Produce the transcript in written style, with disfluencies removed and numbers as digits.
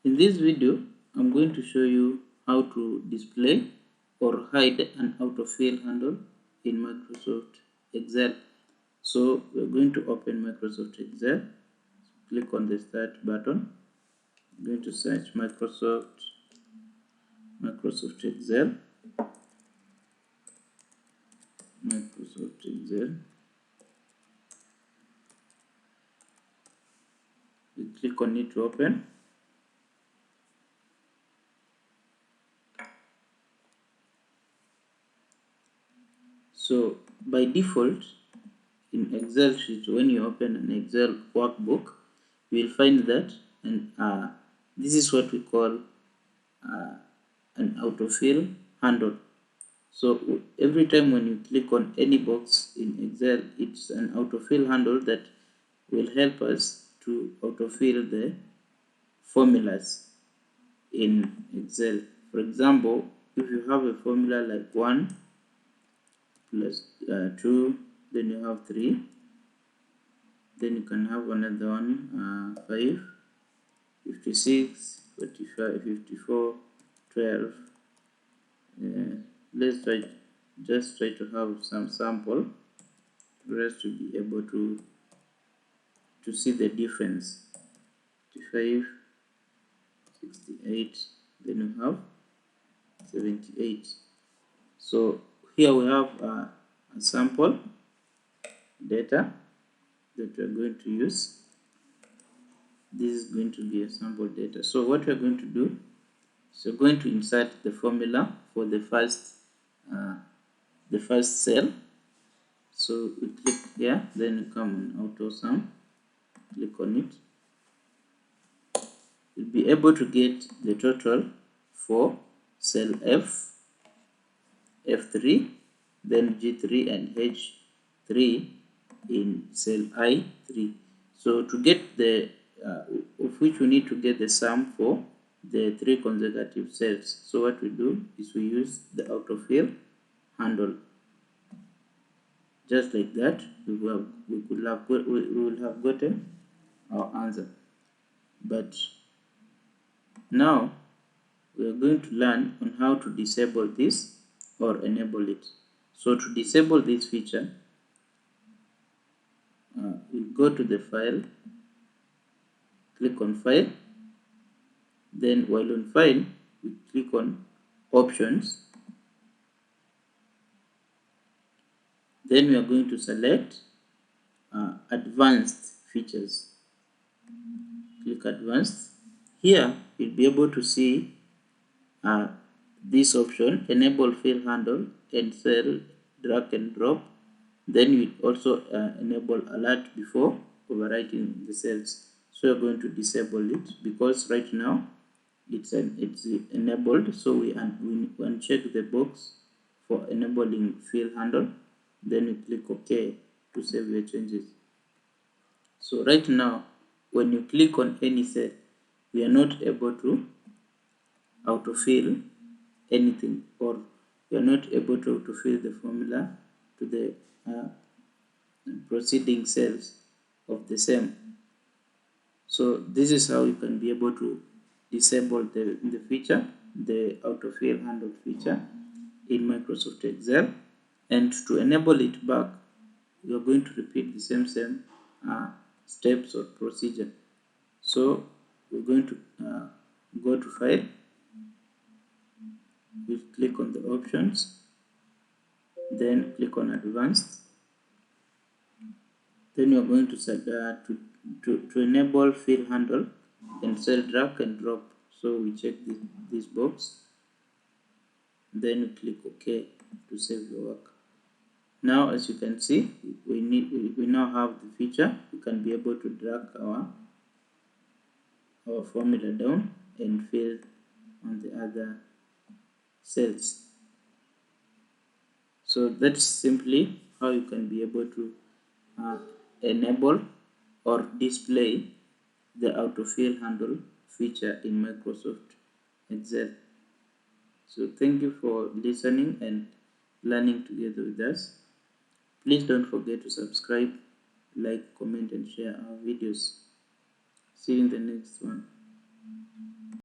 In this video, I'm going to show you how to display or hide an autofill handle in Microsoft Excel. So we're going to open Microsoft Excel, click on the Start button. I'm going to search Microsoft Excel, Microsoft Excel. We click on it to open. So by default, in Excel sheet, when you open an Excel workbook, you will find that, and this is what we call an autofill handle. So every time when you click on any box in Excel, it's an autofill handle that will help us to autofill the formulas in Excel. For example, if you have a formula like 1 plus 2, then you have 3, then you can have another one, 5, 56, 45, 54, 12. Let's just try to have some sample for us to be able to see the difference. 55, 68, then you have 78. So here we have a sample data that we are going to use. This is going to be a sample data. So what we are going to do is we're going to insert the formula for the first cell. So we click here, then we come on auto sum, click on it. You'll be able to get the total for cell F, F3, then G3 and H3 in cell I3. So to get the of which we need to get the sum for the 3 consecutive cells. So what we do is we use the autofill handle. Just like that, we will have gotten our answer. But now we are going to learn on how to disable this or enable it. So to disable this feature, we'll go to the file, click on file, then while on file, we click on options. Then we are going to select advanced features. Click advanced. Here you'll be able to see this option, enable fill handle and cell drag and drop. Then you also enable alert before overwriting the cells. So we're going to disable it because right now it's enabled. So we uncheck the box for enabling fill handle. Then we click OK to save your changes. So right now, when you click on any cell, we are not able to autofill anything, or we are not able to autofill the formula to the preceding cells of the same. So this is how you can be able to disable the feature, the autofill handle feature in Microsoft Excel. And to enable it back, you are going to repeat the same steps or procedure. So we're going to go to file, we click on the options, then click on advanced. Then you're going to set to enable fill handle and cell drag and drop. So we check this box, then we click OK to save your work. Now as you can see, we now have the feature. We can be able to drag our formula down and fill on the other cells. So that's simply how you can be able to enable or display the autofill handle feature in Microsoft Excel. So thank you for listening and learning together with us. Please don't forget to subscribe, like, comment and share our videos. See you in the next one.